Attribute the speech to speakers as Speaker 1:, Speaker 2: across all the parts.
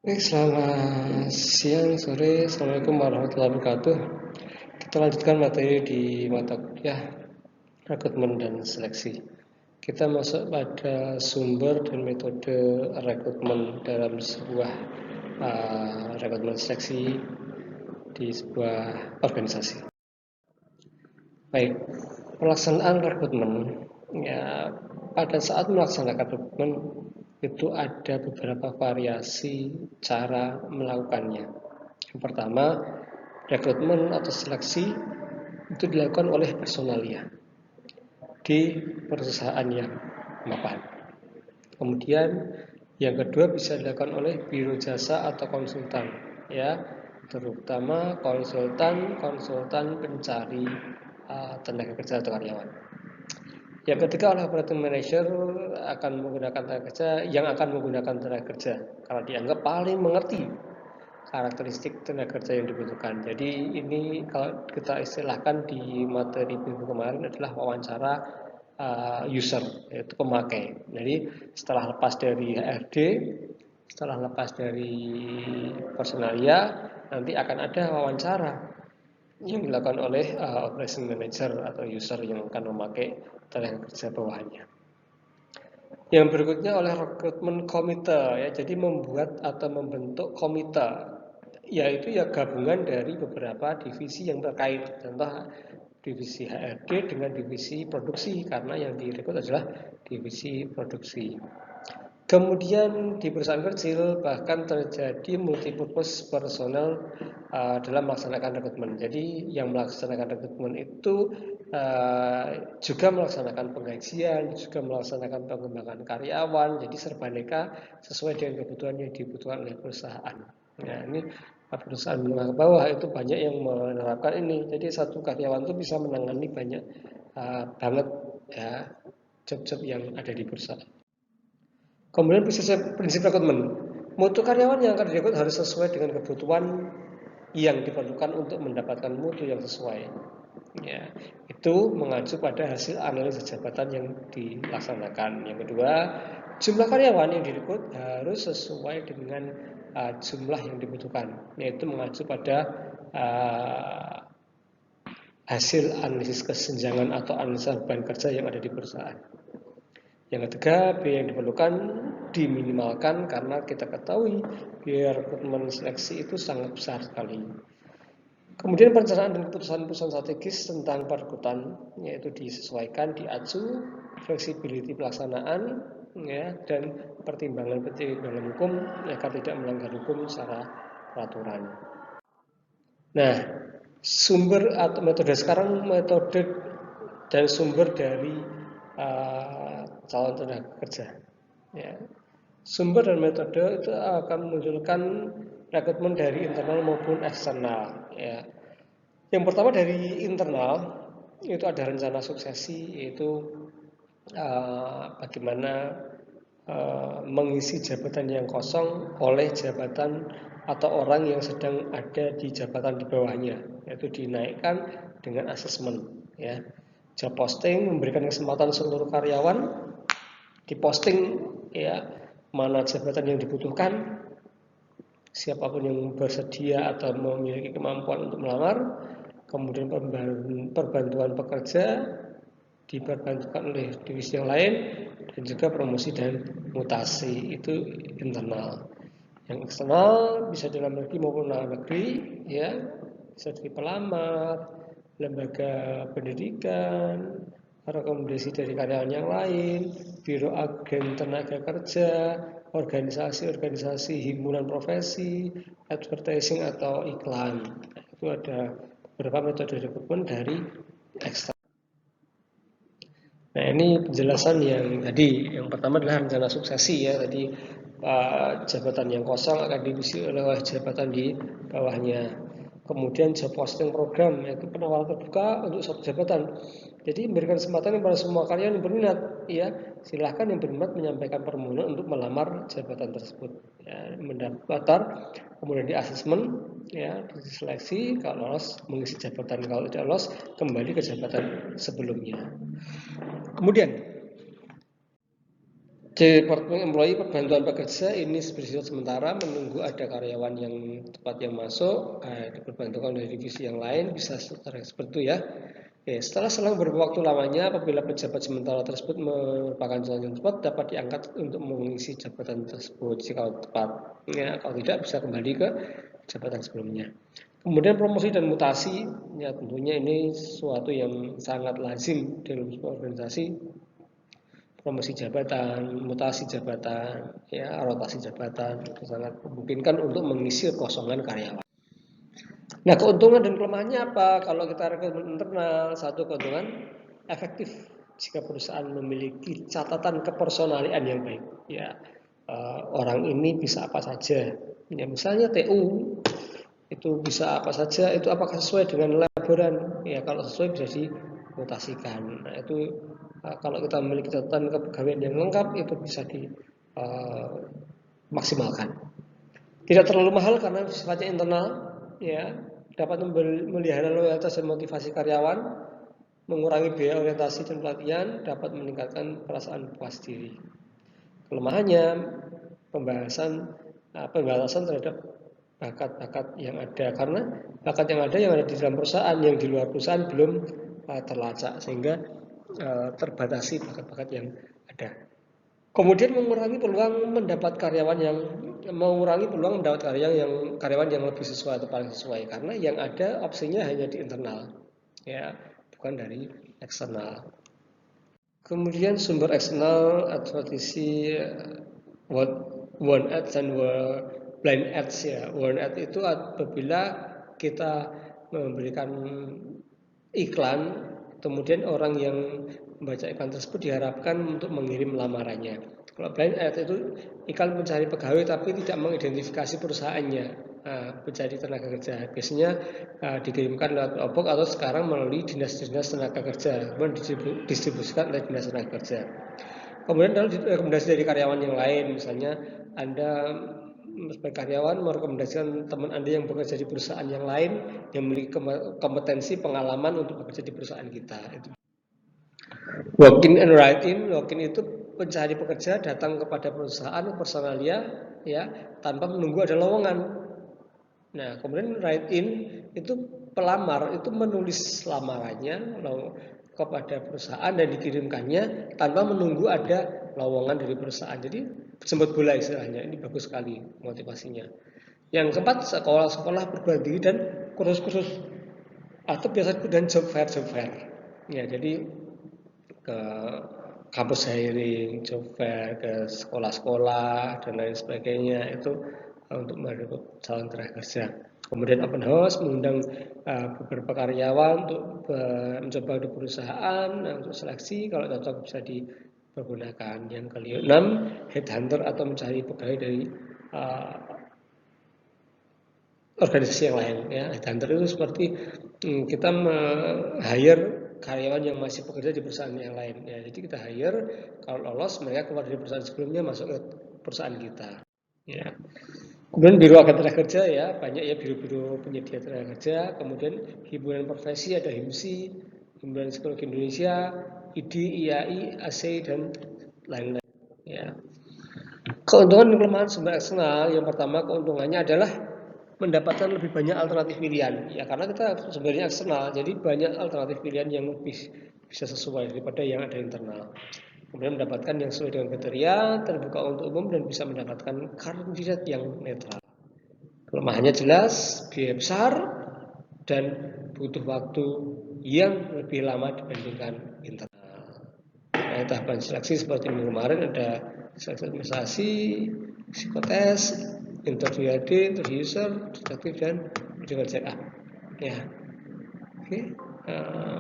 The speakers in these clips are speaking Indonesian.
Speaker 1: Selamat siang, sore, Assalamualaikum warahmatullahi wabarakatuh. Kita lanjutkan materi di mata kuliah rekrutmen dan seleksi. Kita masuk pada sumber dan metode rekrutmen dalam sebuah rekrutmen seleksi di sebuah organisasi. Baik, pelaksanaan rekrutmen ya, pada saat melaksanakan rekrutmen itu ada beberapa variasi cara melakukannya. Yang pertama, rekrutmen atau seleksi itu dilakukan oleh personalia di perusahaan yang mapan. Kemudian yang kedua bisa dilakukan oleh biro jasa atau konsultan, ya, terutama konsultan pencari tenaga kerja atau karyawan. Yang ketiga oleh operating manager akan menggunakan tenaga kerja yang akan menggunakan tenaga kerja karena dianggap paling mengerti karakteristik tenaga kerja yang dibutuhkan. Jadi ini kalau kita istilahkan di materi minggu kemarin adalah wawancara user, yaitu pemakai. Jadi setelah lepas dari HRD, setelah lepas dari personalia, nanti akan ada wawancara yang dilakukan oleh operation manager atau user yang akan memakai tenaga kerja bawahannya. Yang berikutnya oleh rekrutmen komite, ya, jadi membuat atau membentuk komite, yaitu ya gabungan dari beberapa divisi yang terkait. Contoh divisi HRD dengan divisi produksi karena yang direkrut adalah divisi produksi. Kemudian di perusahaan kecil bahkan terjadi multipurpose personal dalam melaksanakan rekrutmen. Jadi yang melaksanakan rekrutmen itu juga melaksanakan penggajian, juga melaksanakan pengembangan karyawan. Jadi serbaneka sesuai dengan kebutuhan yang dibutuhkan oleh perusahaan. Nah, ini perusahaan menengah ke bawah itu banyak yang menerapkan ini. Jadi satu karyawan itu bisa menangani banyak banget ya job-job yang ada di perusahaan. Kemudian prinsip rekrutmen, mutu karyawan yang akan direkrut harus sesuai dengan kebutuhan yang diperlukan untuk mendapatkan mutu yang sesuai. Ya, itu mengacu pada hasil analisis jabatan yang dilaksanakan. Yang kedua, jumlah karyawan yang direkrut harus sesuai dengan jumlah yang dibutuhkan, yaitu mengacu pada hasil analisis kesenjangan atau analisa beban kerja yang ada di perusahaan. Yang ketiga, biaya yang diperlukan diminimalkan karena kita ketahui biaya rekrutmen seleksi itu sangat besar sekali. Kemudian perencanaan dan keputusan-keputusan strategis tentang perekrutan yaitu disesuaikan, diacu, fleksibilitas pelaksanaan, ya, dan pertimbangan hukum agar tidak melanggar hukum secara peraturan. Nah, sumber atau metode sekarang metode dan sumber dari calon tenaga kerja. Ya. Sumber dan metode itu akan memunculkan rekrutmen dari internal maupun eksternal. Ya. Yang pertama dari internal itu ada rencana suksesi, yaitu bagaimana mengisi jabatan yang kosong oleh jabatan atau orang yang sedang ada di jabatan di bawahnya, yaitu dinaikkan dengan asesmen. Ya. Job posting memberikan kesempatan seluruh karyawan diposting, ya, mana jabatan yang dibutuhkan, siapapun yang bersedia atau memiliki kemampuan untuk melamar. Kemudian perbantuan pekerja diperbantukan oleh divisi yang lain, dan juga promosi dan mutasi itu internal. Yang eksternal bisa dalam negeri maupun luar negeri, ya, bisa dari pelamar, lembaga pendidikan, rekomendasi dari karyawan yang lain, biro agen tenaga kerja, organisasi-organisasi himpunan profesi, advertising atau iklan. Itu ada beberapa metode rekrutmen dari eksternal. Nah, ini penjelasan yang tadi. Yang pertama adalah rencana suksesi, ya. Tadi jabatan yang kosong akan diisi oleh jabatan di bawahnya. Kemudian job posting program, yaitu penawaran terbuka untuk suatu jabatan. Jadi memberikan kesempatan kepada semua karyawan yang berminat, ya, silahkan yang berminat menyampaikan permohonan untuk melamar jabatan tersebut. Ya, mendaftar, kemudian di asesmen, ya, diseleksi, kalau lolos mengisi jabatan, kalau tidak lolos kembali ke jabatan sebelumnya. Kemudian Department Employee perbantuan pekerja ini bersifat sementara menunggu ada karyawan yang tepat yang masuk, diperbantukan dari divisi yang lain, bisa seperti itu ya. Setelah selang beberapa waktu lamanya, apabila pejabat sementara tersebut merupakan calon yang tepat, dapat diangkat untuk mengisi jabatan tersebut jika tepat. Ya, kalau tidak bisa kembali ke jabatan sebelumnya. Kemudian promosi dan mutasi, ya tentunya ini sesuatu yang sangat lazim dalam sebuah organisasi. Promosi jabatan, mutasi jabatan, ya rotasi jabatan itu sangat memungkinkan untuk mengisi kekosongan karyawan. Nah, keuntungan dan kelemahannya apa? Kalau kita rekrutmen internal, satu keuntungan efektif jika perusahaan memiliki catatan kepersonalian yang baik. Ya, orang ini bisa apa saja. Ya, misalnya TU itu bisa apa saja. Itu apakah sesuai dengan laporan? Ya, kalau sesuai bisa dimutasikan. Nah, itu kalau kita memiliki catatan kepegawaian yang lengkap itu bisa dimaksimalkan. Tidak terlalu mahal karena sifatnya internal, ya, dapat memelihara loyalitas dan motivasi karyawan, mengurangi biaya orientasi dan pelatihan, dapat meningkatkan perasaan puas diri. Kelemahannya pembatasan terhadap bakat-bakat yang ada, karena bakat yang ada di dalam perusahaan, yang di luar perusahaan belum terlacak, sehingga terbatasi bakat-bakat yang ada. Kemudian mengurangi peluang mendapat karyawan yang lebih sesuai atau paling sesuai, karena yang ada opsinya hanya di internal, ya, bukan dari eksternal. Kemudian sumber eksternal advertisi warn ads dan blind ads ya. Warn ads itu apabila kita memberikan iklan, kemudian orang yang membaca iklan tersebut diharapkan untuk mengirim lamarannya. Kalau blind ad itu iklan mencari pegawai tapi tidak mengidentifikasi perusahaannya, mencari tenaga kerja. Biasanya dikirimkan lewat obok atau sekarang melalui dinas-dinas tenaga kerja, kemudian didistribusikan oleh dinas tenaga kerja. Kemudian kalau rekomendasi dari karyawan yang lain, misalnya Anda sebagai karyawan merekomendasikan teman Anda yang bekerja di perusahaan yang lain yang memiliki kompetensi pengalaman untuk bekerja di perusahaan kita. Walk-in and write-in. Walk-in itu pencari pekerja datang kepada perusahaan personalia, ya, tanpa menunggu ada lowongan. Nah, kemudian write-in itu pelamar itu menulis lamarannya kepada perusahaan dan dikirimkannya tanpa menunggu ada lowongan dari perusahaan. Jadi jemput bola istilahnya. Ini bagus sekali motivasinya. Yang keempat, sekolah-sekolah perguruan tinggi dan kursus-kursus atau biasa dan job fair. Ya, jadi ke kampus hiring, job fair, ke sekolah-sekolah dan lain sebagainya itu untuk merekrut calon tenaga kerja. Kemudian open house mengundang beberapa karyawan untuk mencoba di perusahaan untuk seleksi, kalau cocok bisa dipergunakan. Yang ke-6, headhunter atau mencari pegawai dari organisasi yang lain. Ya, headhunter itu seperti kita hire karyawan yang masih bekerja di perusahaan yang lain. Ya, jadi kita hire, kalau lolos mereka keluar dari perusahaan sebelumnya masuk ke perusahaan kita. Ya. Kemudian biro agen tenaga kerja, ya, banyak ya biro-biro penyedia tenaga kerja. Kemudian himpunan profesi ada HIMSI, Himpunan Psikologi Indonesia, IDI, IAI, AC dan lain-lain. Ya. Keuntungan dan kelemahan sumber eksternal, yang pertama keuntungannya adalah mendapatkan lebih banyak alternatif pilihan, ya, karena kita sebenarnya eksternal, jadi banyak alternatif pilihan yang lebih bisa sesuai daripada yang ada internal. Kemudian mendapatkan yang sesuai dengan kriteria, terbuka untuk umum, dan bisa mendapatkan kandidat yang netral. Kelemahannya jelas, biaya besar dan butuh waktu yang lebih lama dibandingkan internal. Nah, tahapan seleksi seperti minggu kemarin ada seleksi administrasi, psikotes, interview AD, interview user, detektif, dan medical check up. Ya, oke.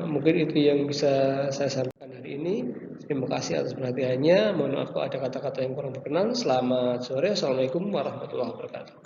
Speaker 1: Mungkin itu yang bisa saya sampaikan hari ini. Terima kasih atas perhatiannya. Mohon maaf kalau ada kata-kata yang kurang berkenan. Selamat sore. Assalamualaikum warahmatullahi wabarakatuh.